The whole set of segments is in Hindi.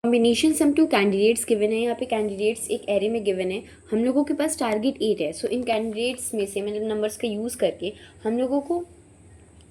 Combination sum two candidates given है। यहाँ पे कैंडिडेट्स एक एरे में गिवन है, हम लोगों के पास टारगेट 8 है। सो इन कैंडिडेट्स में से मतलब नंबर्स का यूज़ करके हम लोगों को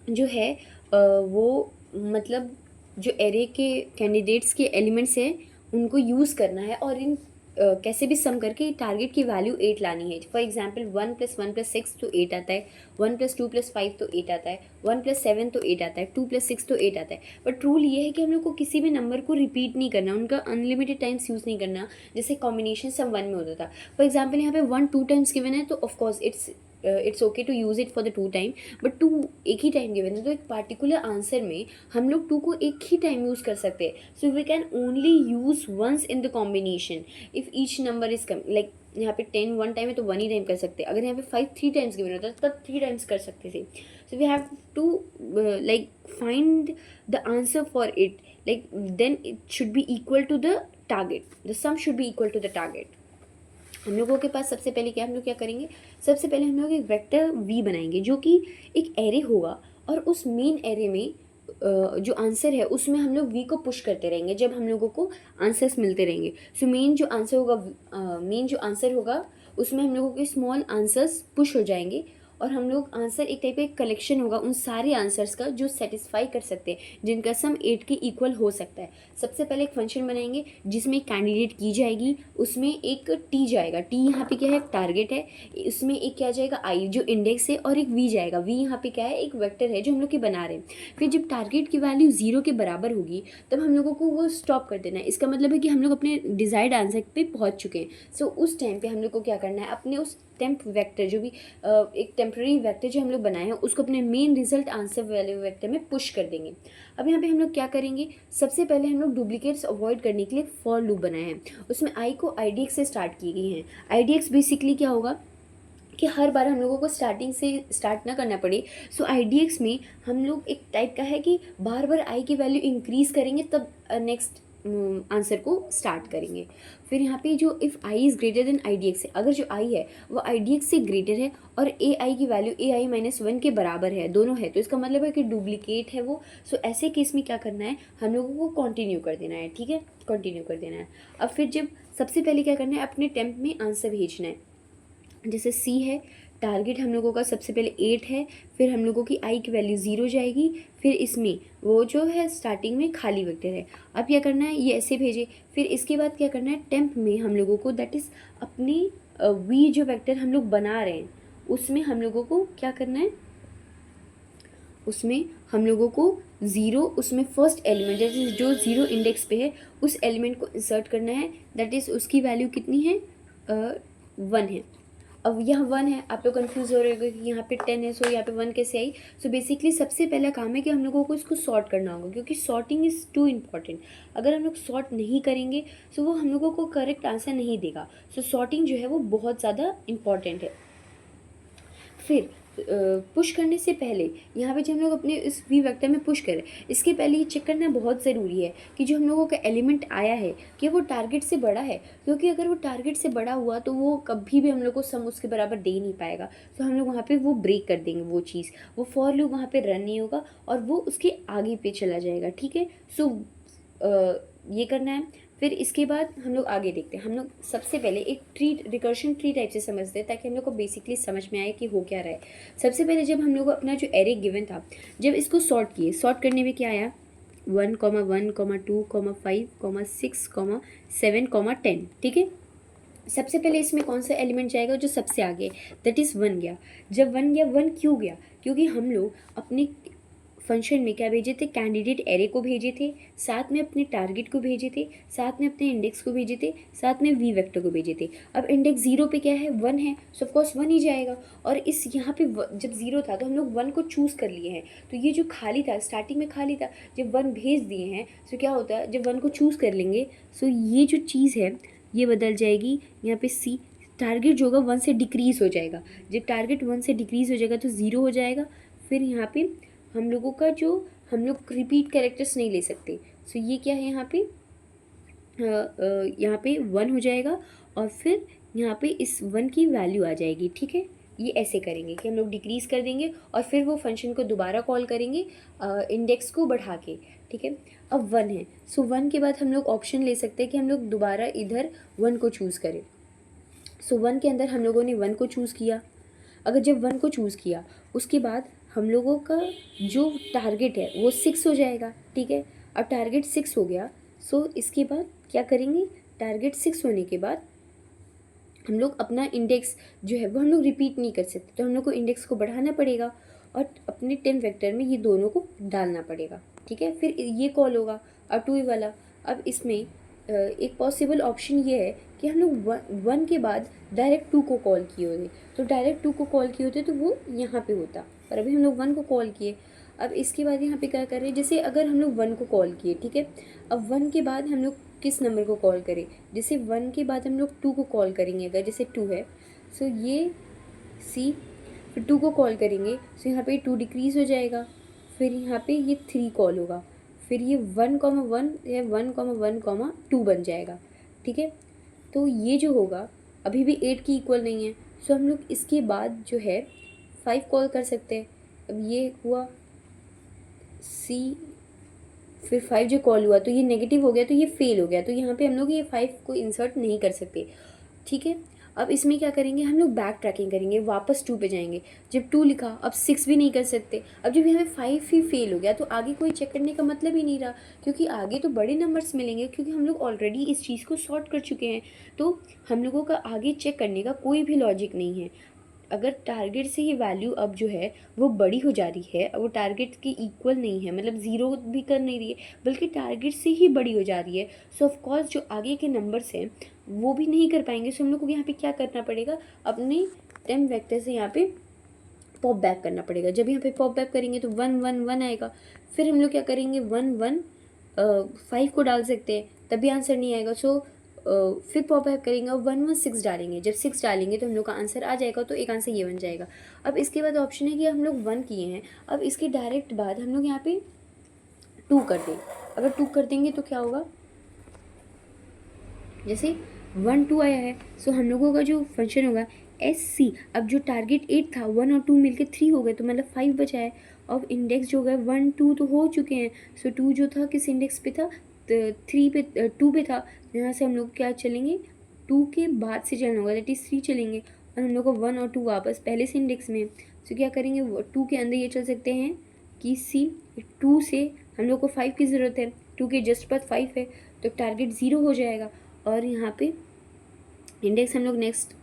जो है वो मतलब जो एरे के कैंडिडेट्स के एलिमेंट्स हैं उनको यूज़ करना है और इन कैसे भी सम करके टारगेट की वैल्यू 8 लानी है। फॉर एग्जांपल 1 + 1 + 6 तो 8 आता है, 1 + 2 + 5 तो 8 आता है, 1 + 7 तो 8 आता है, 2 + 6 तो 8 आता है। बट रूल ये है कि हम लोग को किसी भी नंबर को रिपीट नहीं करना, उनका अनलिमिटेड टाइम्स यूज़ नहीं करना, जैसे कॉम्बिनेशन सम 1 में होता था। फॉर एग्जाम्पल यहाँ पे 1 2 टाइम्स गिवन है तो of course it's okay to use it for the 2 time, but 2 एक ही टाइम गिवन है तो एक पार्टिकुलर आंसर में हम लोग 2 को एक ही टाइम यूज़ कर सकते हैं। So we can only use once in the combination if each number is come, like यहाँ पे 10 1 टाइम है तो 1 ही टाइम कर सकते हैं। अगर यहाँ पे 5 3 टाइम्स गिवन होता है तब 3 टाइम्स कर सकते थे। So we have to like find the answer for it, like then it should be equal to the target, the sum should be equal to the target. हम लोगों के पास सबसे पहले क्या, हम लोग क्या करेंगे, सबसे पहले हम लोग एक वेक्टर v बनाएंगे जो कि एक एरे होगा और उस मेन एरे में जो आंसर है उसमें हम लोग v को पुश करते रहेंगे जब हम लोगों को आंसर्स मिलते रहेंगे। सो मेन जो आंसर होगा उसमें हम लोगों के स्मॉल आंसर्स पुश हो जाएंगे और हम लोग आंसर एक टाइप का एक कलेक्शन होगा उन सारे आंसर्स का जो सेटिस्फाई कर सकते हैं, जिनका सम 8 के इक्वल हो सकता है। सबसे पहले एक फंक्शन बनाएंगे जिसमें एक कैंडिडेट की जाएगी, उसमें एक टी जाएगा, टी यहाँ पे क्या है, टारगेट है, इसमें एक क्या जाएगा आई जो इंडेक्स है और एक वी जाएगा, वी यहाँ पे क्या है, एक वेक्टर है जो हम लोग के बना रहे हैं। फिर जब टारगेट की वैल्यू 0 के बराबर होगी तब हम लोगों को वो स्टॉप कर देना है। इसका मतलब है कि हम लोग अपने डिजायर्ड आंसर पे पहुँच चुके हैं। सो उस टाइम पे हम लोग को क्या करना है, अपने उस टेम्प वेक्टर जो भी एक टेम्प्रेरी वेक्टर जो हम लोग बनाए हैं उसको अपने main result answer value vector में पुश कर देंगे। अब यहाँ पे हम लोग क्या करेंगे, सबसे पहले हम लोग डुप्लीकेट्स अवॉइड करने के लिए फॉर लूप बनाए हैं, उसमें आई को IDX से स्टार्ट की गई हैं। IDX बेसिकली क्या होगा कि हर बार हम लोगों को स्टार्टिंग से स्टार्ट ना करना पड़े। सो IDX में हम लोग एक टाइप का है कि बार बार आई की वैल्यू इंक्रीज़ करेंगे तब नेक्स्ट आंसर को स्टार्ट करेंगे। फिर यहाँ पे जो if I is greater than IDX है, अगर जो आई है वो IDX से ग्रेटर है और AI की वैल्यू AI-1 के बराबर है, दोनों है, तो इसका मतलब है कि डुप्लीकेट है वो। सो ऐसे केस में क्या करना है, हम लोगों को कंटिन्यू कर देना है, ठीक है, कंटिन्यू कर देना है। अब फिर जब सबसे पहले क्या करना है, अपने टेम्प में आंसर भेजना है। जैसे C है, टारगेट हम लोगों का सबसे पहले 8 है, फिर हम लोगों की आई की वैल्यू 0 जाएगी, फिर इसमें वो जो है स्टार्टिंग में खाली वेक्टर है। अब क्या करना है, ये ऐसे भेजे। फिर इसके बाद क्या करना है, टेम्प में हम लोगों को दैट इज़ अपनी वी जो वेक्टर हम लोग बना रहे हैं उसमें हम लोगों को क्या करना है, उसमें हम लोगों को 0, उसमें फर्स्ट एलिमेंट जैसे जो 0 इंडेक्स पे है उस एलिमेंट को इंसर्ट करना है, दैट इज़ उसकी वैल्यू कितनी है, 1 है। अब यहाँ 1 है, आप लोग कंफ्यूज हो रहे हो कि यहाँ पे 10 है, सो यहाँ पे 1 कैसे आई। सो बेसिकली सबसे पहला काम है कि हम लोगों को इसको सॉर्ट करना होगा, क्योंकि सॉर्टिंग इज़ टू इम्पॉर्टेंट। अगर हम लोग सॉर्ट नहीं करेंगे सो वो हम लोगों को करेक्ट आंसर नहीं देगा। सो सॉर्टिंग जो है वो बहुत ज़्यादा इम्पॉर्टेंट है। फिर पुश करने से पहले यहाँ पे जब हम लोग अपने इस वी वेक्टर में पुश करें, इसके पहले ये चेक करना बहुत ज़रूरी है कि जो हम लोगों का एलिमेंट आया है कि वो टारगेट से बड़ा है, क्योंकि अगर वो टारगेट से बड़ा हुआ तो वो कभी भी हम लोग को सम उसके बराबर दे नहीं पाएगा। तो हम लोग वहाँ पे वो ब्रेक कर देंगे वो चीज़, वो फॉर लूप वहाँ पे रन नहीं होगा और वो उसके आगे पे चला जाएगा, ठीक है। सो ये करना है। फिर इसके बाद हम लोग आगे देखते हैं। हम लोग सबसे पहले एक ट्री रिकर्शन ट्री टाइप से समझते हैं ताकि हम लोग को बेसिकली समझ में आए कि हो क्या रहा है। सबसे पहले जब हम लोग को अपना जो एरे गिवन था, जब इसको सॉर्ट किए, सॉर्ट करने में क्या आया, 1, 1, 2, 5, 6, 7, 10, ठीक है। सबसे पहले इसमें कौन सा एलिमेंट जाएगा, जो सबसे आगे, दैट इज़ 1 गया। जब 1 गया, 1 क्यों गया, क्योंकि हम लोग अपने फंक्शन में क्या भेजे थे, कैंडिडेट एरे को भेजे थे, साथ में अपने टारगेट को भेजे थे, साथ में अपने इंडेक्स को भेजे थे, साथ में वी वेक्टर को भेजे थे। अब इंडेक्स 0 पे क्या है, 1 है, सो ऑफकोर्स 1 ही जाएगा। और इस यहाँ पे जब 0 था तो हम लोग 1 को चूज़ कर लिए हैं, तो ये जो खाली था स्टार्टिंग में खाली था, जब 1 भेज दिए हैं सो क्या होता है, जब 1 को चूज़ कर लेंगे सो ये जो चीज़ है ये बदल जाएगी। यहाँ पे C टारगेट जो होगा 1 से डिक्रीज़ हो जाएगा, जब टारगेट 1 से डिक्रीज़ हो जाएगा तो 0 हो जाएगा। फिर यहाँ पे हम लोगों का जो, हम लोग रिपीट कैरेक्टर्स नहीं ले सकते, सो ये क्या है, यहाँ पे 1 हो जाएगा और फिर यहाँ पे इस 1 की वैल्यू आ जाएगी, ठीक है। ये ऐसे करेंगे कि हम लोग डिक्रीज़ कर देंगे और फिर वो फंक्शन को दोबारा कॉल करेंगे इंडेक्स को बढ़ा के, ठीक है। अब 1 है, सो 1 के बाद हम लोग ऑप्शन ले सकते हैं कि हम लोग दोबारा इधर 1 को चूज़ करें। सो 1 के अंदर हम लोगों ने 1 को चूज़ किया। अगर जब 1 को चूज़ किया उसके बाद हम लोगों का जो टारगेट है वो 6 हो जाएगा, ठीक है। अब टारगेट 6 हो गया, सो इसके बाद क्या करेंगे, टारगेट 6 होने के बाद हम लोग अपना इंडेक्स जो है वो हम लोग रिपीट नहीं कर सकते, तो हम लोग को इंडेक्स को बढ़ाना पड़ेगा और अपने 10 वेक्टर में ये दोनों को डालना पड़ेगा, ठीक है। फिर ये कॉल होगा और 2 वाला। अब इसमें एक पॉसिबल ऑप्शन ये है कि हम लोग 1 के बाद डायरेक्ट 2 को कॉल किए होते, तो डायरेक्ट 2 को कॉल किए होते तो वो यहाँ पे होता, पर अभी हम लोग 1 को कॉल किए। अब इसके बाद यहाँ पे क्या कर रहे हैं, जैसे अगर हम लोग 1 को कॉल किए, ठीक है। अब 1 के बाद हम लोग किस नंबर को कॉल करें, जैसे 1 के बाद हम लोग 2 को कॉल करेंगे, अगर जैसे 2 है, सो ये सी, फिर 2 को कॉल करेंगे, सो यहाँ पे 2 डिक्रीज़ हो जाएगा, फिर यहाँ पे ये 3 कॉल होगा, फिर ये 1,1 या 1,1,2 बन जाएगा, ठीक है। तो ये जो होगा अभी भी 8 की इक्वल नहीं है, सो हम लोग इसके बाद जो है 5 कॉल कर सकते हैं। अब ये हुआ सी, फिर 5 जो कॉल हुआ तो ये नेगेटिव हो गया, तो ये फेल हो गया, तो यहाँ पे हम लोग ये 5 को इंसर्ट नहीं कर सकते, ठीक है। अब इसमें क्या करेंगे, हम लोग बैक ट्रैकिंग करेंगे, वापस 2 पे जाएंगे। जब 2 लिखा, अब 6 भी नहीं कर सकते। अब जब यहाँ पे 5 ही फेल हो गया तो आगे कोई चेक करने का मतलब ही नहीं रहा, क्योंकि आगे तो बड़े नंबर्स मिलेंगे, क्योंकि हम लोग ऑलरेडी इस चीज़ को सॉर्ट कर चुके हैं, तो हम लोगों का आगे चेक करने का कोई भी लॉजिक नहीं है। अगर टारगेट से ही वैल्यू अब जो है वो बड़ी हो जा रही है, वो टारगेट के इक्वल नहीं है, मतलब ज़ीरो भी कर नहीं रही है, बल्कि टारगेट से ही बड़ी हो जा रही है, सो ऑफ कोर्स जो आगे के नंबर्स हैं वो भी नहीं कर पाएंगे। सो हम लोग को यहाँ पे क्या करना पड़ेगा, अपने 10 वेक्टर से यहाँ पे पॉप बैक करना पड़ेगा। जब यहाँ पे पॉप बैक करेंगे तो 1,1,1 आएगा, फिर हम लोग क्या करेंगे 1,1,5 को डाल सकते हैं, तभी आंसर नहीं आएगा। सो फिर पॉप बैक करेंगे और 1,1,6 डालेंगे, जब 6 डालेंगे तो हम लोग का आंसर आ जाएगा, तो एक आंसर ये बन जाएगा। अब इसके बाद ऑप्शन है कि हम लोग 1 किए हैं, अब इसके डायरेक्ट बाद हम लोग यहाँ पे 2 कर दें। अगर 2 कर देंगे तो क्या होगा, जैसे 1,2 आया है, सो हम लोगों का जो फंक्शन होगा SC, अब जो टारगेट 8 था 1 और 2 मिलके 3 हो गए, तो मतलब 5 बचा है। और इंडेक्स जो गए 1, 2 तो हो चुके हैं, सो 2 जो था किस इंडेक्स पे था, 3 पे, 2 पे था। यहाँ से हम लोग क्या चलेंगे, 2 के बाद से चलना होगा, दैट इज़ 3 चलेंगे, और हम लोग को 1 और 2 वापस पहले से इंडेक्स में। सो क्या करेंगे, 2 के अंदर ये चल सकते हैं कि C, 2 से हम लोग को 5 की ज़रूरत है, 2 के जस्ट बाद 5 है, तो टारगेट 0 हो जाएगा। और यहाँ पे इंडेक्स हम लोग नेक्स्ट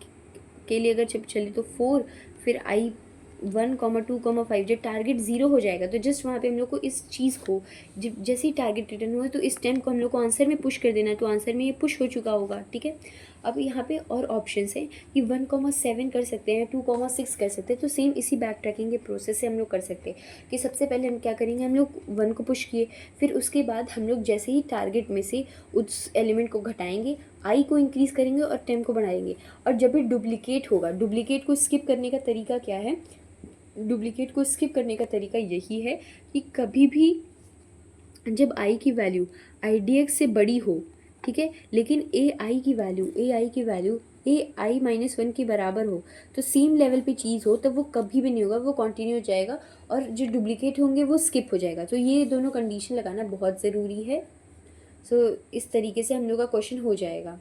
के लिए अगर जब चले तो 4, फिर I1,2,5, जब टारगेट 0 हो जाएगा तो जस्ट वहाँ पे हम लोग को इस चीज़ को जब जैसे ही टारगेट रिटर्न हुआ तो इस टाइम को हम लोग को आंसर में पुश कर देना है, तो आंसर में ये पुश हो चुका होगा, ठीक है। अब यहाँ पे और ऑप्शंस हैं कि 1,7 कर सकते हैं, 2,6 कर सकते हैं, तो सेम इसी बैक ट्रैकिंग के प्रोसेस से हम लोग कर सकते हैं कि सबसे पहले हम क्या करेंगे, हम लोग 1 को पुश किए, फिर उसके बाद हम लोग जैसे ही टारगेट में से उस एलिमेंट को घटाएंगे, I को इंक्रीज़ करेंगे और 10 को बढ़ाएंगे। और जब भी डुप्लीकेट होगा, डुप्लीकेट को स्किप करने का तरीका क्या है, डुप्लीकेट को स्किप करने का तरीका यही है कि कभी भी जब I की वैल्यू IDX से बड़ी हो, ठीक है, लेकिन AI की वैल्यू AI-1 के बराबर हो, तो सेम लेवल पे चीज़ हो, तब वो कभी भी नहीं होगा, वो कंटिन्यू हो जाएगा, और जो डुप्लीकेट होंगे वो स्किप हो जाएगा। तो ये दोनों कंडीशन लगाना बहुत ज़रूरी है। सो इस तरीके से हम लोग का क्वेश्चन हो जाएगा।